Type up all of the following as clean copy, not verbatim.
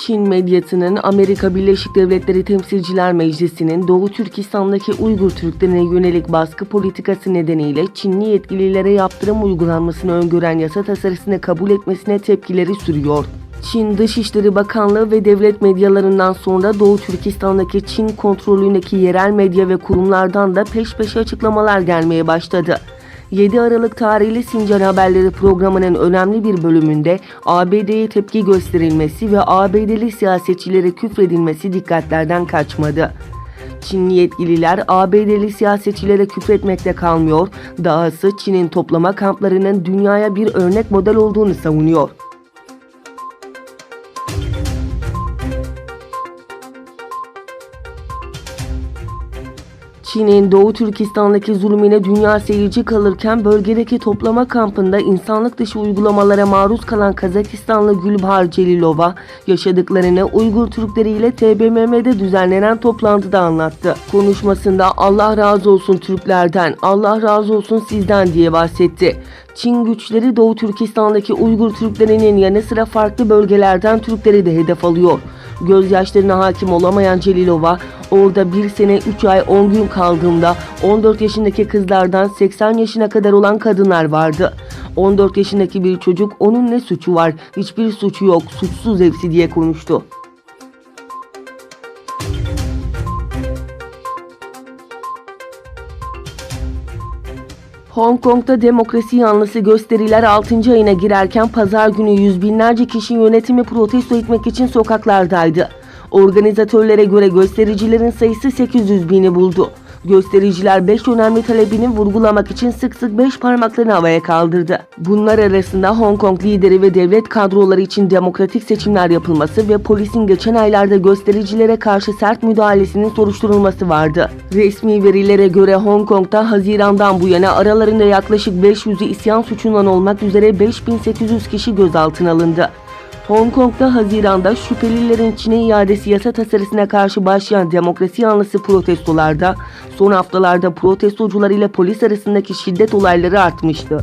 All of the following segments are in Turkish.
Çin medyasının Amerika Birleşik Devletleri Temsilciler Meclisi'nin Doğu Türkistan'daki Uygur Türklerine yönelik baskı politikası nedeniyle Çinli yetkililere yaptırım uygulanmasını öngören yasa tasarısını kabul etmesine tepkileri sürüyor. Çin Dışişleri Bakanlığı ve devlet medyalarından sonra Doğu Türkistan'daki Çin kontrolündeki yerel medya ve kurumlardan da peş peşe açıklamalar gelmeye başladı. 7 Aralık tarihli Sincar Haberleri programının önemli bir bölümünde ABD'ye tepki gösterilmesi ve ABD'li siyasetçilere küfredilmesi dikkatlerden kaçmadı. Çinli yetkililer ABD'li siyasetçilere küfretmekte kalmıyor, dahası Çin'in toplama kamplarının dünyaya bir örnek model olduğunu savunuyor. Çin'in Doğu Türkistan'daki zulmüne dünya seyirci kalırken bölgedeki toplama kampında insanlık dışı uygulamalara maruz kalan Kazakistanlı Gülbahar Celilova yaşadıklarını Uygur Türkleri ile TBMM'de düzenlenen toplantıda anlattı. Konuşmasında "Allah razı olsun Türklerden, Allah razı olsun sizden" diye bahsetti. Çin güçleri Doğu Türkistan'daki Uygur Türklerinin yanı sıra farklı bölgelerden Türkleri de hedef alıyor. Gözyaşlarına hakim olamayan Celilova, orada 1 sene 3 ay 10 gün kaldığımda 14 yaşındaki kızlardan 80 yaşına kadar olan kadınlar vardı. 14 yaşındaki bir çocuk, onun ne suçu var, hiçbir suçu yok, suçsuz hepsi diye konuştu. Hong Kong'da demokrasi yanlısı gösteriler 6. ayına girerken pazar günü yüz binlerce kişi yönetimi protesto etmek için sokaklardaydı. Organizatörlere göre göstericilerin sayısı 800 bini buldu. Göstericiler 5 önemli talebini vurgulamak için sık sık 5 parmaklarını havaya kaldırdı. Bunlar arasında Hong Kong lideri ve devlet kadroları için demokratik seçimler yapılması ve polisin geçen aylarda göstericilere karşı sert müdahalesinin soruşturulması vardı. Resmi verilere göre Hong Kong'da Haziran'dan bu yana aralarında yaklaşık 500'ü isyan suçundan olmak üzere 5800 kişi gözaltına alındı. Hong Kong'da Haziran'da şüphelilerin Çin'e iadesi yasa tasarısına karşı başlayan demokrasi yanlısı protestolarda son haftalarda protestocular ile polis arasındaki şiddet olayları artmıştı.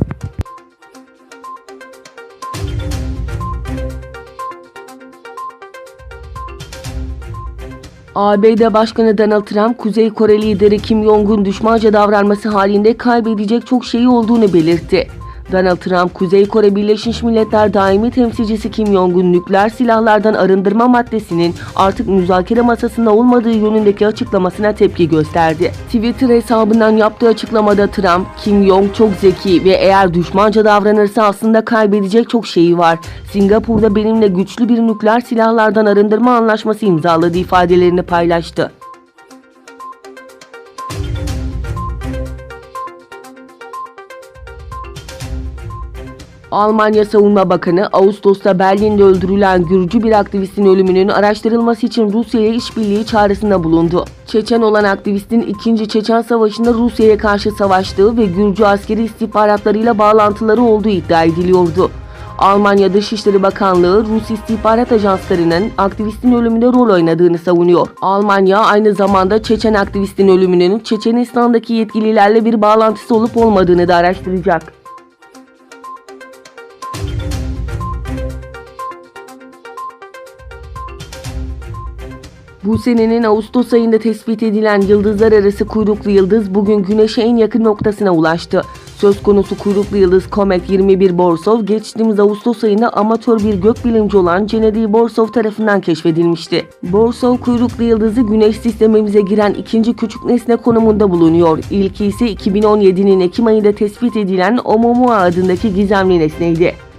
ABD Başkanı Donald Trump, Kuzey Kore lideri Kim Jong-un düşmanca davranması halinde kaybedecek çok şeyi olduğunu belirtti. Donald Trump, Kuzey Kore Birleşmiş Milletler Daimi Temsilcisi Kim Jong-un nükleer silahlardan arındırma maddesinin artık müzakere masasında olmadığı yönündeki açıklamasına tepki gösterdi. Twitter hesabından yaptığı açıklamada Trump, "Kim Jong çok zeki ve eğer düşmanca davranırsa aslında kaybedecek çok şeyi var. Singapur'da benimle güçlü bir nükleer silahlardan arındırma anlaşması imzaladı" ifadelerini paylaştı. Almanya Savunma Bakanı, Ağustos'ta Berlin'de öldürülen Gürcü bir aktivistin ölümünün araştırılması için Rusya'ya işbirliği çağrısında bulundu. Çeçen olan aktivistin 2. Çeçen Savaşı'nda Rusya'ya karşı savaştığı ve Gürcü askeri istihbaratlarıyla bağlantıları olduğu iddia ediliyordu. Almanya Dışişleri Bakanlığı, Rus istihbarat ajanslarının aktivistin ölümünde rol oynadığını savunuyor. Almanya aynı zamanda Çeçen aktivistin ölümünün Çeçenistan'daki yetkililerle bir bağlantısı olup olmadığını da araştıracak. Bu senenin Ağustos ayında tespit edilen yıldızlar arası kuyruklu yıldız bugün Güneş'e en yakın noktasına ulaştı. Söz konusu kuyruklu yıldız Comet 21 Borsov, geçtiğimiz Ağustos ayında amatör bir gökbilimci olan Gennady Borsov tarafından keşfedilmişti. Borsov kuyruklu yıldızı Güneş sistemimize giren ikinci küçük nesne konumunda bulunuyor. İlki ise 2017'nin Ekim ayında tespit edilen Oumuamua adındaki gizemli nesneydi.